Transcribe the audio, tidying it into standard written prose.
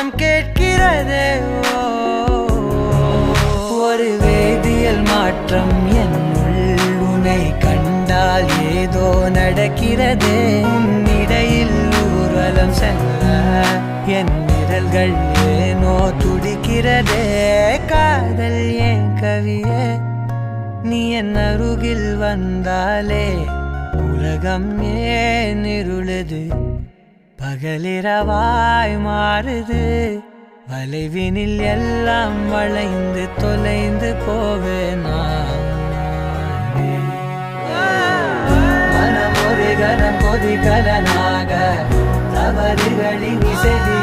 மனம் கேட்கிறதே. ஒரு வேதியியல் மாற்றம் என்னுள் உன்னை கண்டால் ஏதோ நடக்கிறதே. இடையில் ஊர்வலம் செல்ல என் விரல்கள் ஏனோ துடிக்கிறதே. காதல் ஏன் கவியே, நீ என் அருகில் வந்தாலே உலகம் ஏன் இருளுது, பகலிரவாய் மாறுது. வளைவினில் எல்லாம் வளைந்து தொலைந்து போவேனா. மனம் ஒரு கணம் கொதிகலனாக தவறுகளின் இசைதி